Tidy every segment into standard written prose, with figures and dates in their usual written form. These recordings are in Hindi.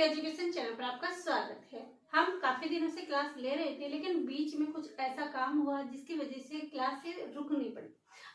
एजुकेशन चैनल पर आपका स्वागत है। हम काफी दिनों से क्लास ले रहे थे, लेकिन बीच में कुछ ऐसा काम हुआ जिसकी वजह से क्लास से रुकनी पड़ी।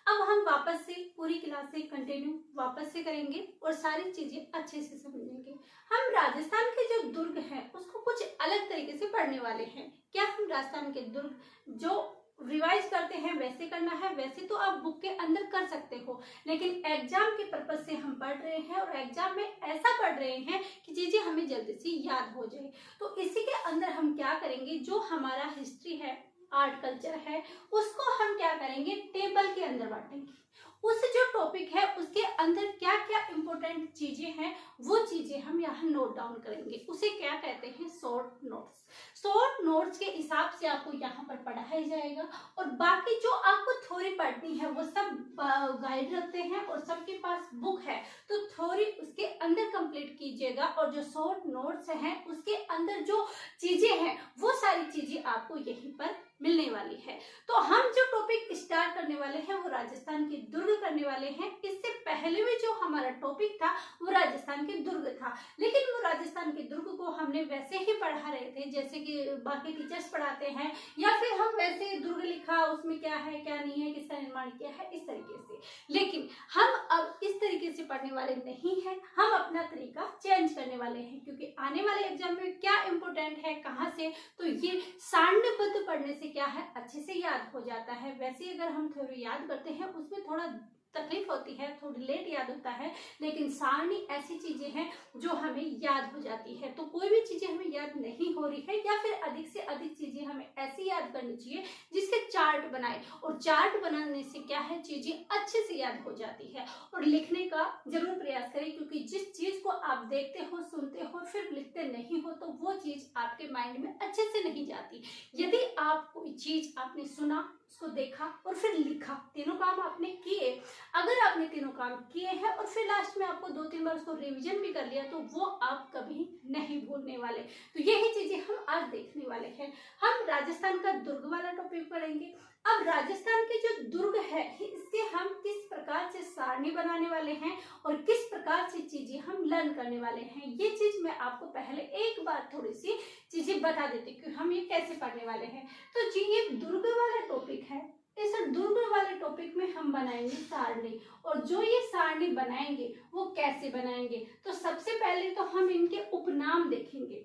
अब हम वापस से पूरी क्लास से कंटिन्यू वापस से करेंगे और सारी चीजें अच्छे से समझेंगे। हम राजस्थान के जो दुर्ग हैं उसको कुछ अलग तरीके से पढ़ने वाले हैं। क्या हम राजस्थान के दुर्ग जो रिवाइज करते हैं वैसे करना है? वैसे तो आप बुक के अंदर कर सकते हो, लेकिन एग्जाम के पर्पज से हम पढ़ रहे हैं और एग्जाम में ऐसा पढ़ रहे हैं कि चीजें हमें जल्दी से याद हो जाए। तो इसी के अंदर हम क्या करेंगे, जो हमारा हिस्ट्री है, आर्ट कल्चर है, उसको हम क्या करेंगे, टेबल के अंदर बांटेंगे। उस जो टॉपिक है उसके अंदर क्या क्या इंपॉर्टेंट चीजें हैं वो चीजें हम यहाँ नोट डाउन करेंगे। उसे क्या कहते हैं, शॉर्ट नोट्स। शॉर्ट नोट्स के हिसाब से आपको यहाँ पर पढ़ाया जाएगा और बाकी जो आपको थ्योरी पढ़नी है वो सब गाइड रखते हैं और सबके पास बुक है, तो थ्योरी उसके अंदर कंप्लीट कीजिएगा और जो शॉर्ट नोट्स हैं उसके अंदर जो चीजें हैं वो सारी चीजें आपको यहीं पर मिलने वाली है। तो हम जो टॉपिक स्टार्ट करने वाले हैं वो राजस्थान के दुर्ग करने वाले हैं। इससे पहले भी जो हमारा टॉपिक था वो राजस्थान के दुर्ग था, लेकिन वो राजस्थान के दुर्ग को हमने वैसे ही पढ़ा रहे थे जैसे कि बाकी टीचर्स पढ़ाते हैं, या फिर हम वैसे दुर्ग लिखा उसमें क्या है क्या नहीं है, किसका निर्माण किया है, इस तरीके से। लेकिन हम अब इस तरीके से पढ़ने वाले नहीं हैं, हम अपना तरीका चेंज करने वाले हैं, क्योंकि आने वाले एग्जाम में क्या इंपॉर्टेंट है कहाँ से, तो ये सारणीबद्ध पढ़ने से क्या है अच्छे से याद हो जाता है। वैसे अगर हम थ्योरी याद करते हैं उसमें थोड़ा तकलीफ होती है, थोड़ी लेट याद होता है, लेकिन सारणी ऐसी चीजें हैं जो हमें याद हो जाती है। तो कोई भी चीजें हमें याद नहीं हो रही है या फिर अधिक से अधिक चीजें हमें ऐसी याद करनी चाहिए जिसके चार्ट बनाए, और चार्ट बनाने से क्या है चीजें अच्छे से याद हो जाती है। और लिखने का जरूर प्रयास करें, क्योंकि जिस चीज को आप देखते हो, सुनते हो, फिर लिखते नहीं हो तो वो चीज आपके माइंड में अच्छे से नहीं जाती। यदि आप कोई चीज आपने सुना, उसको देखा और फिर लिखा, तीनों काम आपने किए, अगर आपने तीनों काम किए हैं और फिर लास्ट में आपको 2-3 बार उसको रिवीजन भी कर लिया तो वो आप कभी नहीं भूलने वाले। तो यही चीजें हम आज देखने वाले हैं। हम राजस्थान का दुर्ग वाला टॉपिक पढ़ेंगे। अब राजस्थान के जो दुर्ग है इसके हम किस प्रकार से सारणी बनाने वाले हैं और किस प्रकार से चीजें हम लर्न करने वाले हैं, ये चीज मैं आपको पहले एक बार थोड़ी सी चीजें बता देती हूँ कि हम ये कैसे पढ़ने वाले हैं। तो जी ये दुर्ग वाला टॉपिक है, इस दुर्ग वाले टॉपिक में हम बनाएंगे सारणी, और जो ये सारणी बनाएंगे वो कैसे बनाएंगे, तो सबसे पहले तो हम इनके उपनाम देखेंगे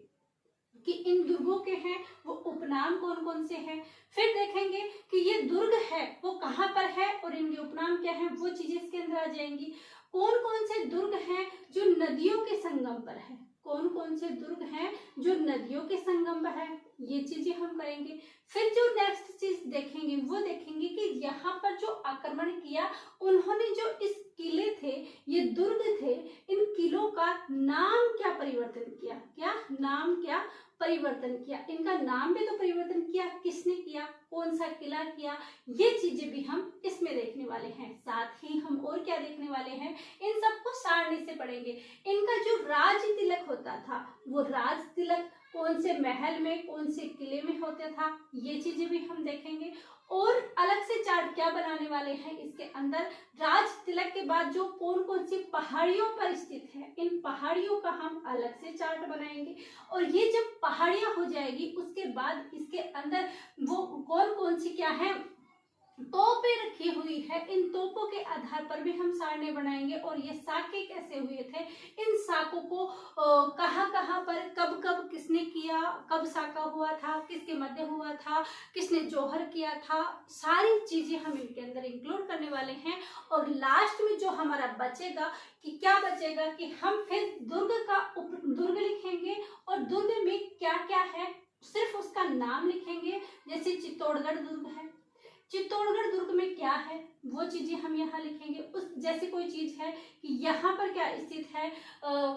कि इन दुर्गों के हैं वो उपनाम कौन कौन से हैं। फिर देखेंगे कि ये दुर्ग है वो कहाँ पर है और इनके उपनाम क्या है, वो चीजें इसके अंदर आ जाएंगी। कौन कौन से दुर्ग हैं जो नदियों के संगम पर है, कौन कौन से दुर्ग हैं जो नदियों के संगम पर है, ये चीजें हम करेंगे। फिर जो नेक्स्ट चीज देखेंगे वो देखेंगे कि यहाँ पर जो आक्रमण किया उन्होंने जो इस किले थे, ये दुर्ग थे, इन किलों का नाम क्या परिवर्तन किया, क्या नाम क्या परिवर्तन किया, इनका नाम भी तो परिवर्तन किया, किसने किया, कौन सा किला किया, ये चीजें भी हम इसमें देखने वाले हैं। साथ ही हम और क्या देखने वाले हैं, इन सबको सारणी से पढ़ेंगे। इनका जो राज तिलक होता था वो राज तिलक कौन से महल में, कौन से किले में होता था, ये चीजें भी हम देखेंगे। और अलग से चार्ट क्या बनाने वाले हैं इसके अंदर, राज तिलक के बाद जो कौन कौन सी पहाड़ियों पर स्थित है, इन पहाड़ियों का हम अलग से चार्ट बनाएंगे। और ये जब पहाड़ियां हो जाएगी उसके बाद इसके अंदर वो कौन कौन सी क्या है तोपें रखी हुई है, इन तोपों के आधार पर भी हम सारणी बनाएंगे। और ये साके कैसे हुए थे, इन साकों को कहाँ कहाँ पर कब कब किसने किया, कब साका हुआ था, किसके मध्य हुआ था, किसने जौहर किया था, सारी चीजें हम इनके अंदर इंक्लूड करने वाले हैं। और लास्ट में जो हमारा बचेगा कि क्या बचेगा कि हम फिर दुर्ग लिखेंगे और दुर्ग में क्या क्या है सिर्फ उसका नाम लिखेंगे। जैसे चित्तौड़गढ़ दुर्ग है, चित्तौड़गढ़ दुर्ग में क्या है वो चीजें हम यहाँ लिखेंगे। उस जैसे कोई चीज है कि यहाँ पर क्या स्थित है,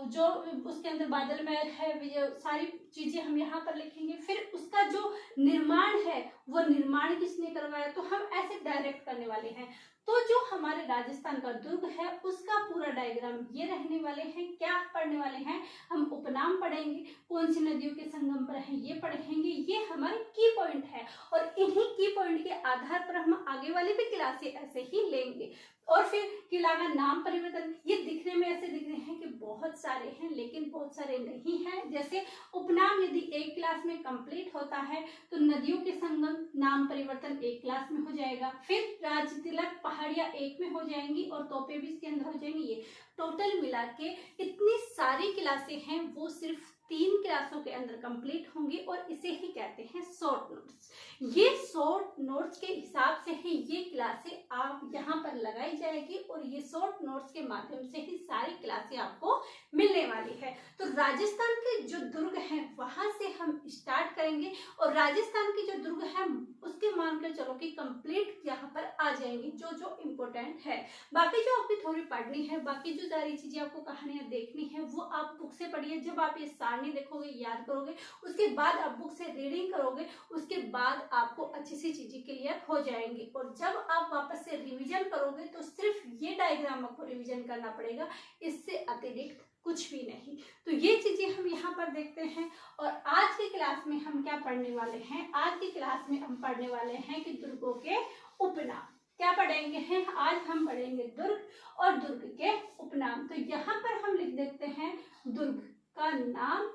जो उसके अंदर बादल महल है, सारी चीजें हम यहाँ पर लिखेंगे। फिर उसका जो निर्माण है वो निर्माण किसने करवाया, तो हम ऐसे डायरेक्ट करने वाले हैं। तो जो हमारे राजस्थान का दुर्ग है उसका पूरा डायग्राम ये रहने वाले हैं। क्या पढ़ने वाले हैं हम, उपनाम पढ़ेंगे, कौन सी नदियों के संगम पर है ये पढ़ेंगे। ये हमारे की पॉइंट है और इन्हीं की पॉइंट के आधार पर हम आगे वाली भी क्लासें ऐसे ही लेंगे। और फिर किला का नाम परिवर्तन, ये दिखने में ऐसे दिख रहे हैं कि बहुत सारे हैं, लेकिन बहुत सारे नहीं हैं। जैसे उपनाम यदि एक क्लास में कंप्लीट होता है तो नदियों के संगम नाम परिवर्तन एक क्लास में हो जाएगा, फिर राज तिलक पहाड़ियां एक में हो जाएंगी और तोपे भी इसके अंदर हो जाएंगी। ये टोटल मिला के इतनी सारी क्लासें हैं वो सिर्फ 3 क्लासों के अंदर कंप्लीट होंगी और इसे ही कहते हैं शॉर्ट नोट्स। ये शॉर्ट नोट्स के हिसाब से ही ये क्लासें आप यहाँ पर लगाई जाएगी और ये शॉर्ट नोट्स के माध्यम से ही सारी क्लासें आपको मिलने वाली है। तो राजस्थान के जो दुर्ग हैं वहां से हम स्टार्ट करेंगे और राजस्थान की जो दुर्ग है उसके मानकर चलो कि कंप्लीट यहाँ पर आ जाएंगी जो जो इम्पोर्टेंट है। बाकी जो आपकी थोड़ी पढ़नी है, बाकी जो सारी चीजें आपको कहानियां देखनी है वो आप बुक से पढ़िए। जब आप ये सारणी देखोगे, याद करोगे, उसके बाद आप बुक से रीडिंग करोगे, उसके बाद आपको अच्छी सी चीजें क्लियर हो जाएंगी। और जब आप वापस से रिवीजन करोगे तो सिर्फ ये डायग्राम आपको रिवीजन करना पड़ेगा, इससे अतिरिक्त कुछ भी नहीं। तो ये चीजें हम यहाँ पर देखते हैं। और आज की क्लास में हम क्या पढ़ने वाले हैं? आज की क्लास में हम पढ़ने वाले हैं कि दुर्गों के उपनाम। क्या पढ़ेंगे हैं? आज हम पढ़ेंगे दुर्ग और दुर्ग के उपनाम। तो यहाँ पर हम लिख देते हैं दुर्ग का नाम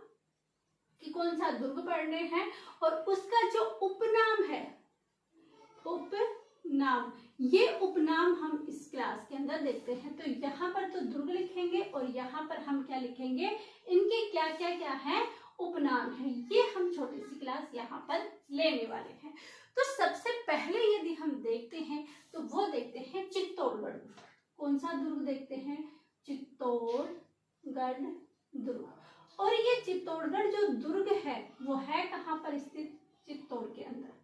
कि कौन सा दुर्ग पढ़ने हैं और उसका जो उपनाम है, उपनाम, ये उपनाम हम इस क्लास के अंदर देखते हैं। तो यहाँ पर तो दुर्ग लिखेंगे और यहाँ पर हम क्या लिखेंगे, इनके क्या क्या क्या है, उपनाम है। ये हम छोटी सी क्लास यहाँ पर लेने वाले हैं। तो सबसे पहले यदि हम देखते हैं तो वो देखते हैं चित्तौड़गढ़। कौन सा दुर्ग देखते हैं? चित्तौड़गढ़ दुर्ग। और ये चित्तौड़गढ़ जो दुर्ग है वो है कहाँ पर स्थित? चित्तौड़ के अंदर।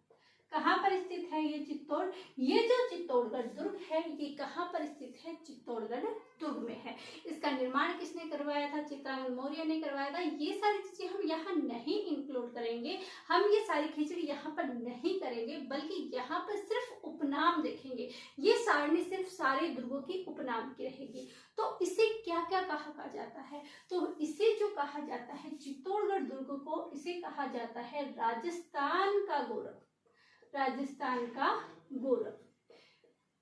कहाँ पर स्थित है ये चित्तौड़? ये जो चित्तौड़गढ़ दुर्ग है ये कहाँ पर स्थित है? चित्तौड़गढ़ दुर्ग में है। इसका निर्माण किसने करवाया था? चित्रांगद मौर्य ने करवाया था। ये सारी चीजें हम यहाँ नहीं इंक्लूड करेंगे, हम ये सारी खिचड़ी यहाँ पर नहीं करेंगे, बल्कि यहाँ पर सिर्फ उपनाम देखेंगे। ये सारणी सिर्फ सारे दुर्गों की उपनाम की रहेगी। तो इसे क्या क्या कहा जाता है? तो इसे जो कहा जाता है चित्तौड़गढ़ दुर्ग को, इसे कहा जाता है राजस्थान का गौरव। राजस्थान का गौरव।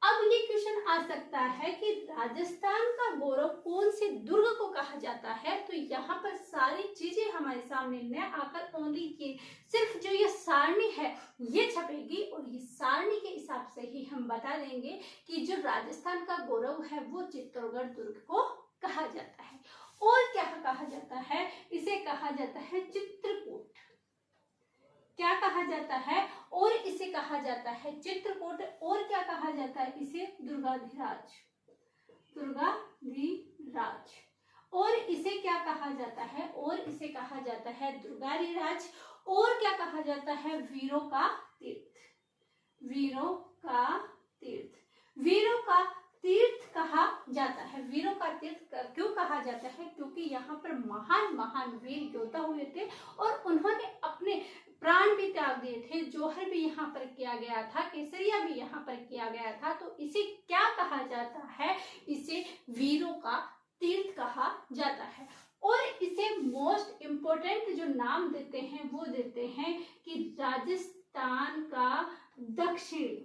अब ये क्वेश्चन आ सकता है कि राजस्थान का गौरव कौन से दुर्ग को कहा जाता है? तो यहाँ पर सारी चीजें हमारे सामने न आकर ओनली ये सिर्फ जो ये सारणी है ये छपेगी और ये सारणी के हिसाब से ही हम बता देंगे कि जो राजस्थान का गौरव है वो चित्तौड़गढ़ दुर्ग को कहा जाता है। और क्या कहा जाता है? इसे कहा जाता है चित्रकूट। क्या कहा जाता है? और इसे कहा जाता है चित्रकूट। और क्या कहा जाता है इसे? दुर्गाधिराज। दुर्गाधिराज। और इसे क्या कहा जाता है? और इसे कहा जाता है दुर्गाधिराज। और क्या कहा जाता है? वीरों का तीर्थ। वीरों का तीर्थ। वीरों का तीर्थ कहा जाता है। वीरों का तीर्थ क्यों कहा जाता है? क्योंकि यहाँ पर महान महान वीर योद्धा हुए थे और उन्होंने अपने प्राण भी त्याग दिए थे। जौहर भी यहाँ पर किया गया था, केसरिया भी यहाँ पर किया गया था। तो इसे क्या कहा जाता है? इसे वीरों का तीर्थ कहा जाता है। और इसे मोस्ट इम्पोर्टेंट जो नाम देते हैं वो देते हैं कि राजस्थान का दक्षिणी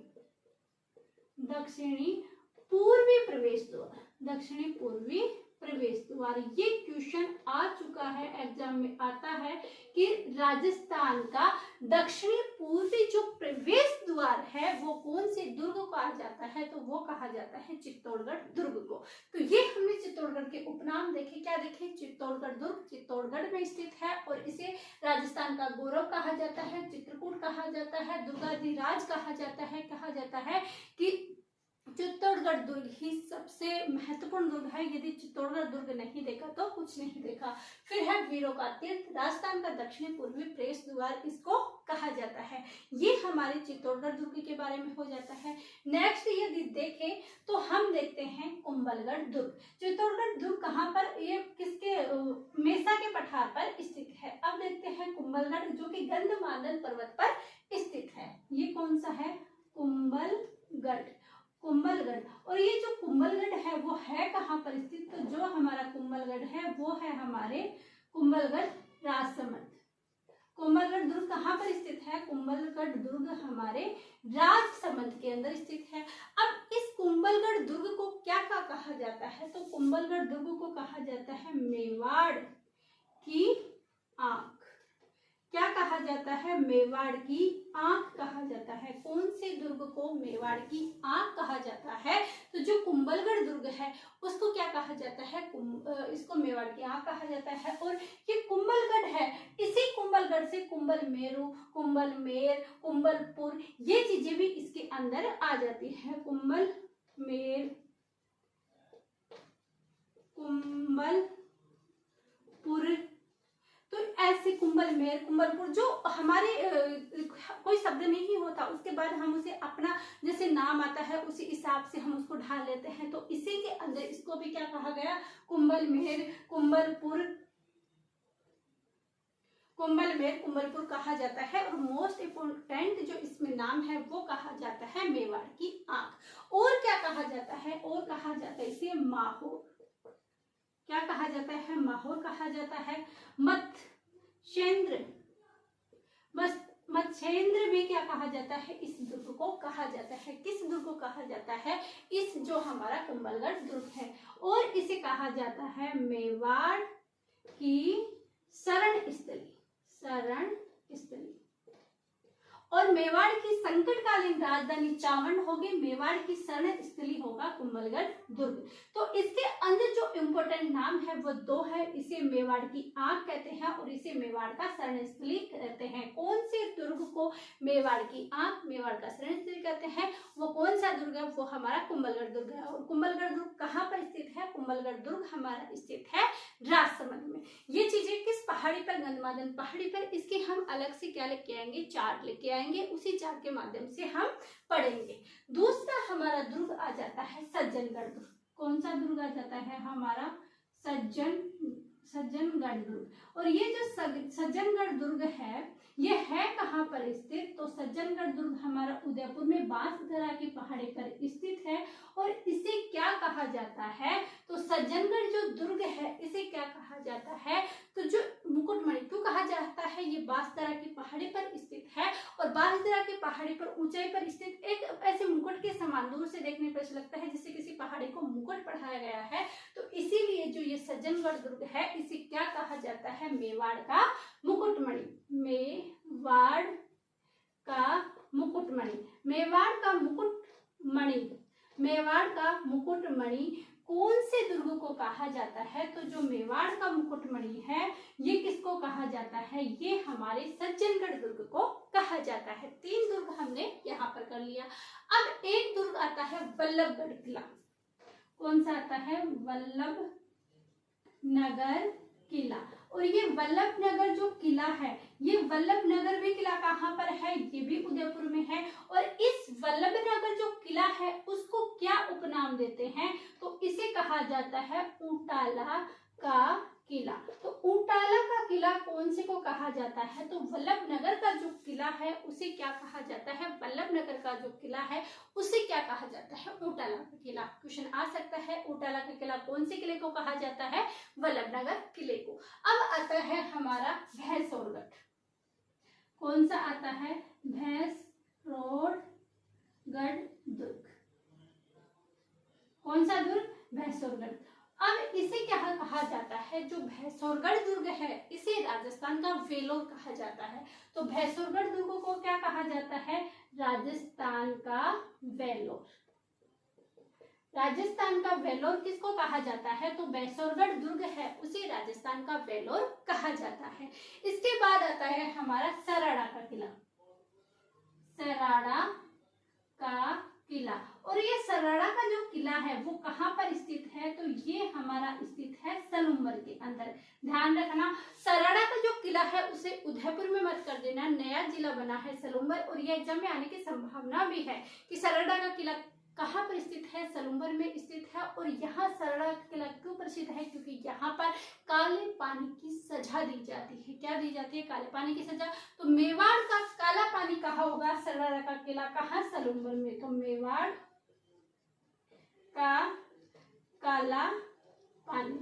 पूर्वी प्रवेश द्वार। दक्षिणी पूर्वी प्रवेश द्वार। ये क्वेश्चन आ चुका है, एग्जाम में आता है कि राजस्थान का दक्षिणी पूर्वी जो प्रवेश द्वार है वो कौन से दुर्ग को कहा जाता है? तो वो कहा जाता है चित्तौड़गढ़ दुर्ग को। तो ये हमने चित्तौड़गढ़ के उपनाम देखे। क्या देखे? चित्तौड़गढ़ दुर्ग चित्तौड़गढ़ में स्थित है और इसे राजस्थान का गौरव कहा जाता है, चित्रकूट कहा जाता है, दुर्गाधिराज कहा जाता है। कहा जाता है कि चित्तौड़गढ़ दुर्ग ही सबसे महत्वपूर्ण दुर्ग है। यदि चित्तौड़गढ़ दुर्ग नहीं देखा तो कुछ नहीं देखा। फिर है वीरों का तीर्थ, राजस्थान का दक्षिणी पूर्वी प्रवेश द्वार, इसको कहा जाता है। ये हमारे चित्तौड़गढ़ दुर्ग के बारे में हो जाता है। नेक्स्ट यदि देखें तो हम देखते हैं कुंभलगढ़ दुर्ग। चित्तौड़गढ़ दुर्ग कहाँ पर? ये किसके? मेसा के पठार पर स्थित है। अब देखते हैं कुंभलगढ़ जो कि गंधमादन पर्वत पर स्थित है। ये कौन सा है? कुंभलगढ़। कुंभलगढ़। और ये जो कुंभलगढ़ है वो है कहाँ पर स्थित? तो जो हमारा कुंभलगढ़ है वो है हमारे कुंभलगढ़ राजसमंद। कुंभलगढ़ दुर्ग कहाँ पर स्थित है? कुंभलगढ़ दुर्ग हमारे राजसमंद के अंदर स्थित है। अब इस कुंभलगढ़ दुर्ग को क्या कहा जाता है? तो कुंभलगढ़ दुर्ग को कहा जाता है मेवाड़ की आंख। क्या कहा जाता है? मेवाड़ की आंख कहा जाता है। कौन से दुर्ग को मेवाड़ की आंख कहा जाता है? तो जो कुंभलगढ़ दुर्ग है उसको क्या कहा जाता है? इसको मेवाड़ की आंख कहा जाता है। और ये कुंभलगढ़ है, इसी कुंभलगढ़ से कुंभलमेरू, कुंभलमेर, कुंभलपुर ये चीजें भी इसके अंदर आ जाती है। कुंभलमेर, कुंभलपुर, तो ऐसे कुंभलमेर, कुंभलपुर जो हमारे कोई शब्द नहीं होता, उसके बाद हम उसे अपना जैसे नाम आता है उसी हिसाब से हम उसको ढाल लेते हैं। तो इसी के अंदर इसको भी क्या कहा गया? कुंभलमेर, कुंभलपुर, कुंभलमेर, कुंभलपुर कहा जाता है। और मोस्ट इम्पोर्टेंट जो इसमें नाम है वो कहा जाता है मेवाड़ की आंख। और क्या कहा जाता है? और कहा जाता है इसे माहौर। क्या कहा जाता है? माहौर कहा जाता है। मत्स्येंद्र, मत्स्येंद्र भी क्या कहा जाता है? इस दुर्ग को कहा जाता है। किस दुर्ग को कहा जाता है? इस जो हमारा कुंभलगढ़ दुर्ग है। और इसे कहा जाता है मेवाड़ की शरण स्थली, शरण स्थली। और मेवाड़ की संकटकालीन राजधानी चावंड होगी, मेवाड़ की शरण स्थली होगा कुंभलगढ़ दुर्ग। तो इसके अंदर जो इम्पोर्टेंट नाम है वो दो है। इसे मेवाड़ की आंख कहते हैं और इसे मेवाड़ का शरण स्थली कहते हैं। कौन से दुर्ग को मेवाड़ की आंख, मेवाड़ का शरण स्थली कहते हैं? वो कौन सा दुर्ग है? वो हमारा कुंभलगढ़ दुर्ग है। और कुंभलगढ़ दुर्ग कहाँ पर स्थित है? कुंभलगढ़ दुर्ग हमारा स्थित है राजसमंद में। ये चीजें किस पहाड़ी पर? गंधमार्दन पहाड़ी पर। इसके हम अलग से क्या लेके आएंगे? चार्ट लेके आएंगे, उसी चार्ट के माध्यम से हम पढ़ेंगे। दूसरा हमारा दुर्ग आ जाता है सज्जनगढ़ दुर्ग। कौन सा दुर्ग आ जाता है? हमारा सज्जनगढ़ दुर्ग। और ये जो सज्जनगढ़ दुर्ग है ये है कहाँ पर स्थित? तो सज्जनगढ़ दुर्ग हमारा उदयपुर में बांसदरा की पहाड़ी पर स्थित है। और इसे क्या कहा जाता है? तो सज्जनगढ़ जो दुर्ग है इसे क्या कहा जाता है? तो जो मुकुटमणि क्यों कहा जाता है? ये बांसदरा की पहाड़ी पर स्थित है। और बांसदरा की पहाड़ी पर ऊंचाई पर स्थित एक ऐसे मुकुट के समान, दूर से देखने पर ऐसा लगता है जैसे किसी पहाड़ी को मुकुट पढ़ाया गया है। तो इसीलिए जो ये सज्जनगढ़ दुर्ग है इसे क्या कहा जाता है? मेवाड़ का मुकुटमणि, मेवाड़ का मुकुटमणि, मेवाड़ का मुकुटमणि, मेवाड़ का मुकुटमणि कौन से दुर्ग को कहा जाता है? तो जो मेवाड़ का मुकुटमणि है ये किसको कहा जाता है? ये हमारे सज्जनगढ़ दुर्ग को कहा जाता है। 3 दुर्ग हमने यहाँ पर कर लिया। अब एक दुर्ग आता है वल्लभगढ़ किला। कौन सा आता है? वल्लभनगर किला। और ये वल्लभनगर जो किला है, ये वल्लभनगर भी किला कहाँ पर है? ये भी उदयपुर में है। और इस वल्लभनगर जो किला है उसको क्या उपनाम देते हैं? तो इसे कहा जाता है ऊंटाला का किला। तो ऊंटाला का किला कौन से को कहा जाता है? तो वल्लभनगर का जो किला है उसे क्या कहा जाता है? वल्लभनगर का जो किला है उसे क्या कहा जाता है? ऊंटाला का किला। क्वेश्चन आ सकता है ऊंटाला का किला कौन से किले को कहा जाता है? वल्लभनगर किले को। अब आता है हमारा भैंसोरगढ़। कौन सा आता है? भैंसोरगढ़ दुर्ग। कौन सा दुर्ग? भैंसोरगढ़। अब इसे क्या कहा जाता है? जो भैंसोरगढ़ दुर्ग है इसे राजस्थान का वेलोर कहा जाता है। तो भैंसोरगढ़ दुर्ग को क्या कहा जाता है? राजस्थान का वेलोर। राजस्थान का वेलोर किसको कहा जाता है? तो भैंसोरगढ़ दुर्ग है उसे राजस्थान का वेलोर कहा जाता है। इसके बाद आता है हमारा सराड़ा का किला। सराड़ा का किला। और ये सराड़ा का जो किला है वो कहाँ पर स्थित है? तो ये हमारा स्थित है सलूम्बर के अंदर। ध्यान रखना सराड़ा का जो किला है उसे उदयपुर में मत कर देना, नया जिला बना है सलूम्बर। और ये एग्जाम में आने की संभावना भी है कि सराड़ा का किला कहाँ पर स्थित है? सलूम्बर में स्थित है। और यहाँ सराड़ा किला क्यों प्रसिद्ध है? क्योंकि यहाँ पर काले पानी की सजा दी जाती है। क्या दी जाती है? काले पानी की सजा। तो मेवाड़ का काला पानी कहाँ होगा? सराड़ा का किला कहाँ? सलूम्बर में। तो मेवाड़ का काला पानी,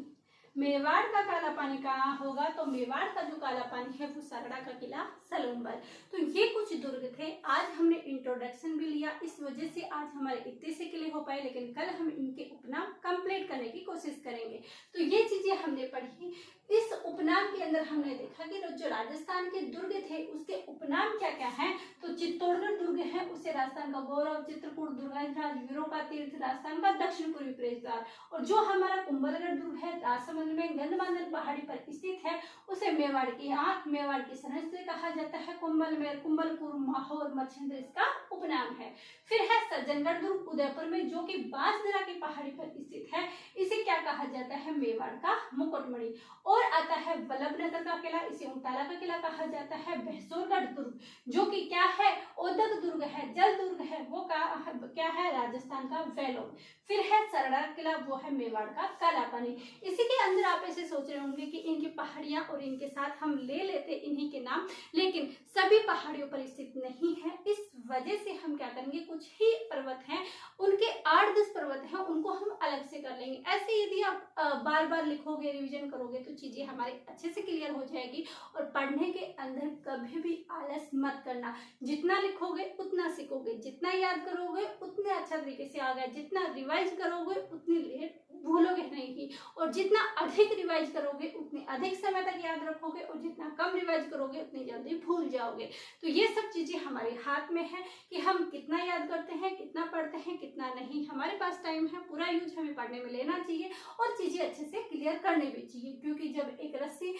मेवाड़ का काला पानी कहाँ होगा, तो मेवाड़ का जो काला पानी है वो सरड़ा का किला सलूम्बर। तो ये कुछ दुर्ग थे। आज हमने इंट्रोडक्शन भी लिया, इस वजह से आज हमारे इतने से किले हो पाए, लेकिन कल हम इनके उपनाम कंप्लीट करने की कोशिश करेंगे। तो ये चीजें हमने पढ़ी। इस उपनाम के अंदर हमने देखा कि जो राजस्थान के दुर्ग थे उसके उपनाम क्या क्या हैं। तो चित्तौड़गढ़ दुर्ग है, उसे राजस्थान का गौरव, चित्रकूट दुर्गाराज, वीरों का तीर्थ, राजस्थान का दक्षिण पूर्वी प्रवेशद्वार। और जो हमारा कुंभलगढ़ दुर्ग है, राजसमंद में गंधमार्दन पहाड़ी पर स्थित है, उसे मेवाड़ की आंख, मेवाड़ की सरहद से कहा जाता है। कुंभलमेर, कुंभलपुर, माहौर, मच्छिंद्र इसका उपनाम है। फिर है सज्जनगढ़ दुर्ग उदयपुर में, जो कि बांसदरा की पहाड़ी पर स्थित है, इसे क्या कहा जाता है, मेवाड़ का मुकुटमणि। और आता है वल्लभनगर का किला, इसे उमटाला का किला कहा जाता है। भैंसोरगढ़ दुर्ग जो कि क्या है, ओदक दुर्ग है, जल दुर्ग है, वो क्या है, राजस्थान का वेलोर। फिर है सरड़ा किला, वो है मेवाड़ का काला पानी। इसी के अंदर आप ऐसे सोच रहे होंगे कि इनकी पहाड़ियां और इनके साथ हम ले लेते इन्हीं के नाम, लेकिन सभी पहाड़ियों पर स्थित नहीं है। इस वजह से हम क्या करेंगे, कुछ ही पर्वत हैं, उनके 8-10 पर्वत हैं, उनको हम अलग से कर लेंगे। ऐसे यदि आप बार बार लिखोगे, रिवीजन करोगे, तो चीजें हमारी अच्छे से क्लियर हो जाएगी। और पढ़ने के अंदर कभी भी आलस मत करना, जितना लिखोगे उतना सीखोगे, जितना याद करोगे उतने अच्छा तरीके से आ गए, जितना रिवाइज करोगे उतनी लेट भूलोगे नहीं, और जितना अधिक रिवाइज करोगे उतने अधिक समय तक याद रखोगे, और जितना कम रिवाइज करोगे उतनी जल्दी भूल जाओगे। तो ये सब चीजें हमारे हाथ में है कि हम कितना याद करते हैं, कितना पढ़ते हैं, कितना नहीं। हमारे पास टाइम है, पूरा यूज हमें पढ़ने में लेना चाहिए और चीजें अच्छे से क्लियर करने भी चाहिए। क्योंकि जब एक रस्सी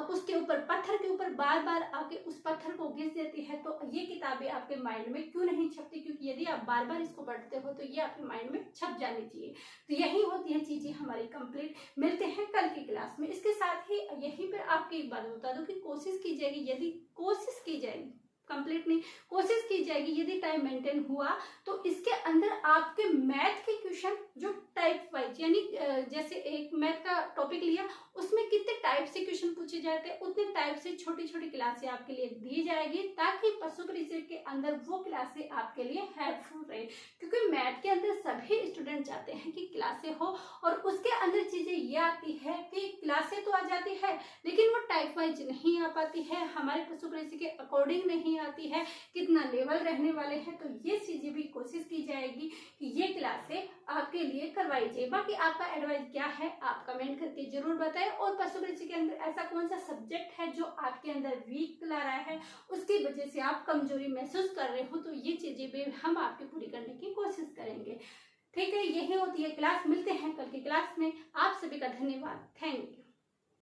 उसके ऊपर, पत्थर के ऊपर बार बार आके उस पत्थर को घिस देती है, तो ये किताबें आपके माइंड में क्यों नहीं छपती, क्योंकि यदि आप बार बार इसको पढ़ते हो तो ये आपके माइंड में छप जानी चाहिए। तो यही होती है चीजें हमारी कंप्लीट। मिलते हैं कल की क्लास में। इसके साथ ही यहीं पर आपकी एक बात बता दूं कि कोशिश की जाएगी, यदि कोशिश की जाएगी, कंप्लीट नहीं, कोशिश की जाएगी, यदि टाइम मेंटेन हुआ तो इसके अंदर आपके मैथ के क्वेश्चन जो टाइप वाइज, यानी जैसे एक मैथ का टॉपिक लिया, उसमें कितने टाइप से क्वेश्चन पूछे जाते हैं, उतने टाइप से छोटी छोटी क्लासें आपके लिए दी जाएगी, ताकि पशु परिचय के अंदर वो क्लासें आपके लिए हेल्पफुल रहे। क्योंकि मैथ के अंदर सभी स्टूडेंट चाहते हैं कि क्लासें हो, और उसके अंदर चीजें ये आती है कि क्लासें तो आ जाती है, लेकिन वो टाइप वाइज नहीं आ पाती है, हमारे पशु परिचय के अकॉर्डिंग नहीं आती है, कितना लेवल रहने वाले हैं। तो ये चीजें भी कोशिश की जाएगी कि ये क्लासें आपके लिए करवाई जाए। बाकी आपका एडवाइस क्या है, आप कमेंट करके जरूर बताएं। और पशु परिचय के अंदर ऐसा कौन सा सब्जेक्ट है जो आपके अंदर वीक ला रहा है, उसकी वजह से आप कमजोरी महसूस कर रहे हो, तो ये चीजें भी हम आपकी पूरी करने की कोशिश करेंगे। ठीक है, यही होती है क्लास। मिलते हैं कल की क्लास में। आप सभी का धन्यवाद। Thank you.